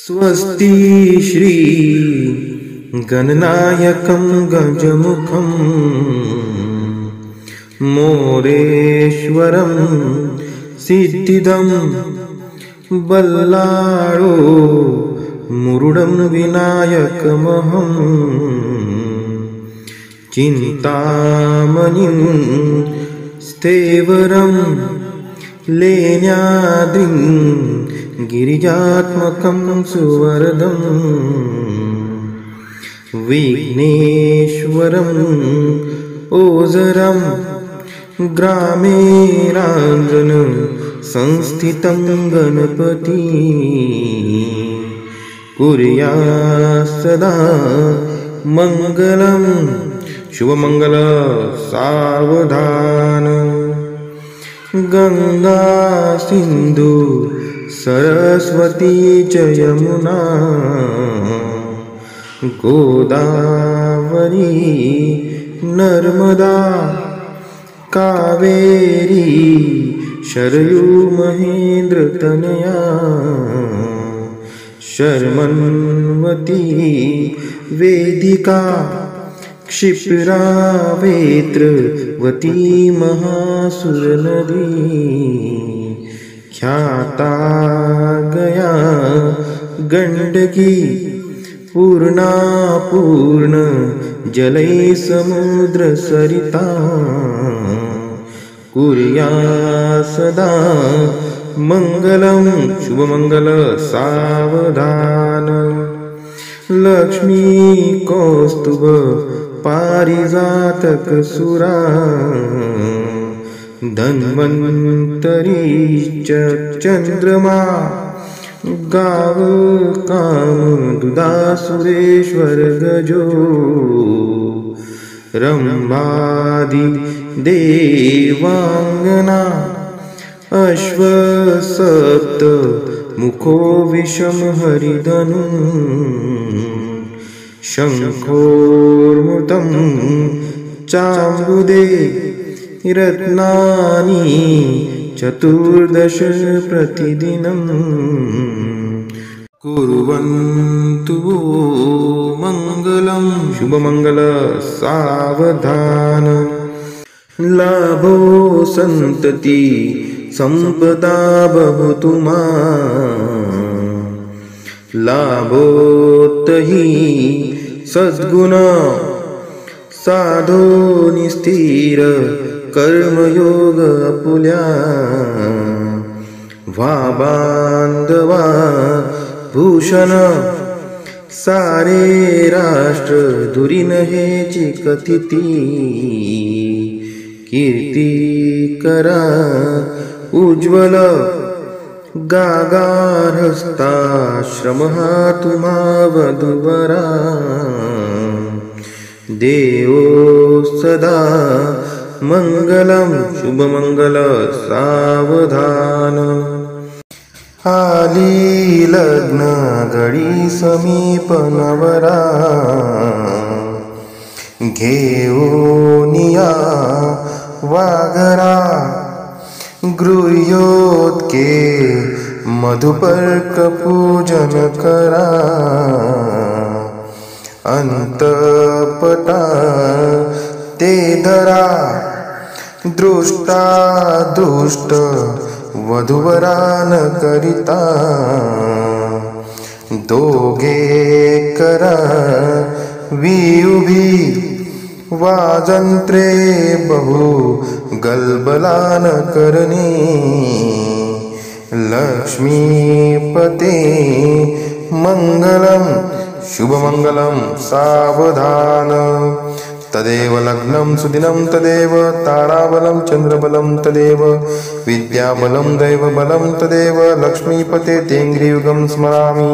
स्वस्ति श्री गणनायकं गजमुखं मोरेश्वरं सिद्धिदं बल्लाळो मुरुडं विनायकमहं चिन्तामणिं स्थेवरं लेण्याद्रिं गिरिजात्मकं सुवरदं विघ्नेश्वरं ओझरं ग्रामे रांजन संस्थितं गणपति कुर्यात् सदा मंगलं शुभमंगल सावधान गंगा सिंधु सरस्वती च यमुना गोदावरी नर्मदा कावेरी शरयू महेन्द्रतनया शर्मन्वती वेदिका क्षिप्रा वेत्रवती महासुरनदी ख्याता गया गंडकी पूर्णा पूर्ण जलै समुद्र सरिता कुर्यात् सदा मंगलं शुभमंगल सावधान लक्ष्मी कौस्तुभ पारिजातक सुरा धन्वन्तरी चंद्रमा गाव काम दुदा सुरेश्वर गजो रंभादि देवांगना अश्व सप्त मुखो विषम हरिधनु शंखोर्मुतं चाम्बुदे रत्नानि चतुर्दश प्रतिदिनं कुर्वन्तु मंगलं शुभमंगल सावधान लाभो संतति संपदा भवतु मा लाभोत्तहि सद्गुण साधो निस्थिर कर्मयोग अपुल्या वा बांधवा भूषण सारे राष्ट्र दुरीन हेची कथिती कीर्ती करा उज्ज्वल गागारहस्ताश्रमः तुम्हा वधूवरा देवो सदा मंगलं शुभमंगल सावधान आली लग्न घडी समीप नवरा घेऊनिया वाघरा गृह्योत्के मधुपर्क पूजन करा अंतपटा ते धरा दृष्टा दृष्ट वधूवरान करिता दोघे करा विउभी वाजंत्रे बहु गलबलान करणे लक्ष्मीपते मंगलं शुभमंगलं सावधान तदेव लग्नं सुदिनं तदेव ताराबलं चंद्रबलं तदेव विद्याबलं दैवबलं तदेव लक्ष्मीपते तेङ्घ्रियुगं स्मरामि।